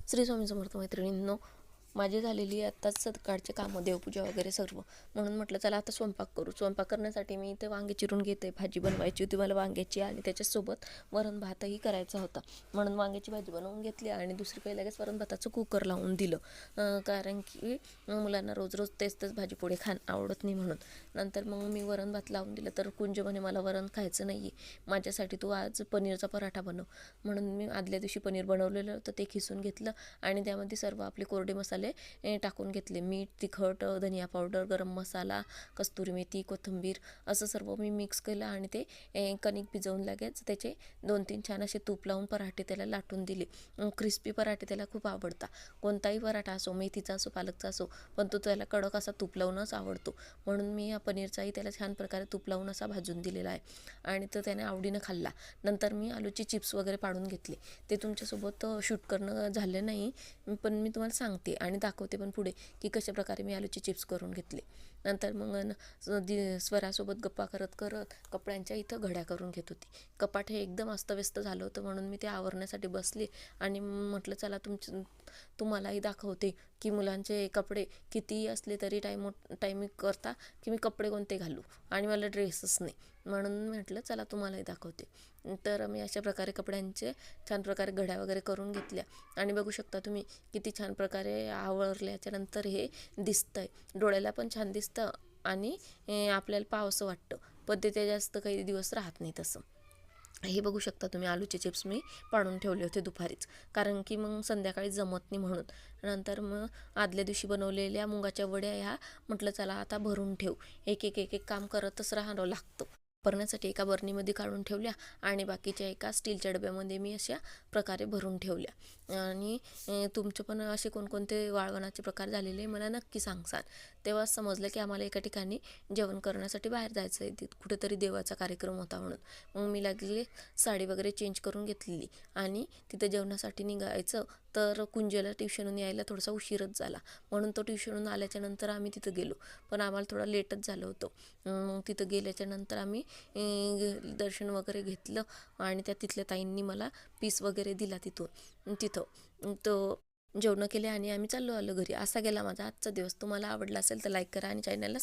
श्री स्वामी समर्थ मैत्रिणींनो, माझी झालेली आत्ताच सकाळचे कामं, देवपूजा वगैरे सर्व. म्हणून म्हटलं चला आता स्वयंपाक करू. स्वयंपाक करण्यासाठी मी इथे वांगे चिरून घेते. भाजी बनवायची होती मला वांग्याची आणि त्याच्यासोबत वरण भातही करायचा होता. म्हणून वांग्याची भाजी बनवून घेतली आणि दुसरी काही लगेच वरण भाताचं कुकर लावून दिलं. कारण की मुलांना रोज रोज तेच भाजी पोळी आवडत नाही म्हणून. नंतर मग मी वरण भात लावून दिलं तर कुंज म्हणे मला वरण खायचं नाही आहे, माझ्यासाठी तू आज पनीरचा पराठा बनव. म्हणून मी आदल्या दिवशी पनीर बनवलेलं होतं ते खिसून घेतलं आणि त्यामध्ये सर्व आपले कोरडे मसाले टाकून घेतले. मीठ, तिखट, धनिया पावडर, गरम मसाला, कस्तुरी मेथी, कोथिंबीर असं सर्व मी मिक्स केलं आणि ते कणिक भिजवून लगेच त्याचे 2-3 छान असे तूप लावून पराठे त्याला लाटून दिले. क्रिस्पी पराठे त्याला खूप आवडतात. कोणताही पराठा असो, मेथीचा असो, पालकचा असो, पण तो त्याला कडक असा तूप लावूनच आवडतो. म्हणून मी या पनीरचाही त्याला छान प्रकारे तूप लावून असा भाजून दिलेला आहे आणि तो त्याने आवडीनं खाल्ला. नंतर मी आलूचे चिप्स वगैरे पाडून घेतले. ते तुमच्यासोबत शूट करणं झालं नाही, पण मी तुम्हाला सांगते आणि दाखवते पण पुढे की कशाप्रकारे मी आलूचे चिप्स करून घेतले. नंतर मग स्वरासोबत गप्पा करत करत कपड्यांच्या इथं घड्या करून घेत होती. कपाट हे एकदम अस्तव्यस्त झालं होतं म्हणून मी ते आवरण्यासाठी बसले आणि म्हटलं चला तुम्हालाही दाखवते की मुलांचे कपडे कितीही असले तरी टायमिंग करता की मी कपडे कोणते घालू आणि मला ड्रेसच नाही. म्हणून म्हटलं चला तुम्हालाही दाखवते. तर मी अशा प्रकारे कपड्यांचे छान प्रकारे घड्या वगैरे करून घेतल्या आणि बघू शकता तुम्ही किती छान प्रकारे आवरल्याच्या नंतर हे दिसतंय. डोळ्याला पण छान दिसतं आणि आपल्याला पाहावंसं वाटतं, पण ते जास्त काही दिवस राहत नाही तसं. हे बघू शकता तुम्ही आलूचे चिप्स मी पाडून ठेवले होते दुपारीच, कारण की मग संध्याकाळी जमत नाही म्हणून. नंतर मग आदल्या दिवशी बनवलेल्या मुगाच्या वड्या ह्या म्हटलं चला आता भरून ठेवू. एक काम करतच राहावं लागतं. भरण्यासाठी एका बरणीमध्ये काढून ठेवल्या आणि बाकीच्या एका स्टीलच्या डब्यामध्ये मी अशा प्रकारे भरून ठेवल्या. आणि तुमचे पण असे कोणकोणते वाळवणाचे प्रकार झालेले मला नक्की सांगसाल. तेव्हा समजलं की आम्हाला एका ठिकाणी जेवण करण्यासाठी बाहेर जायचं आहे, तिथं कुठेतरी देवाचा कार्यक्रम होता म्हणून. मग मी लागली साडी वगैरे चेंज करून घेतलेली आणि तिथं जेवणासाठी निघायचं. तर कुंजला ट्युशनहून यायला थोडासा उशीरच झाला, म्हणून तो ट्युशनहून आल्याच्या नंतर आम्ही तिथं गेलो, पण आम्हाला थोडा लेटच झालं होतं. मग तिथं गेल्याच्या नंतर आम्ही दर्शन वगैरे घेतलं आणि तिथल्या ताईंनी मला पीस वगैरे दिला तिथं तो जेवणं केले आणि आम्ही आलो घरी. असा गेला माझा आजचा दिवस. तुम्हाला आवडला असेल तर लाईक करा आणि चॅनलला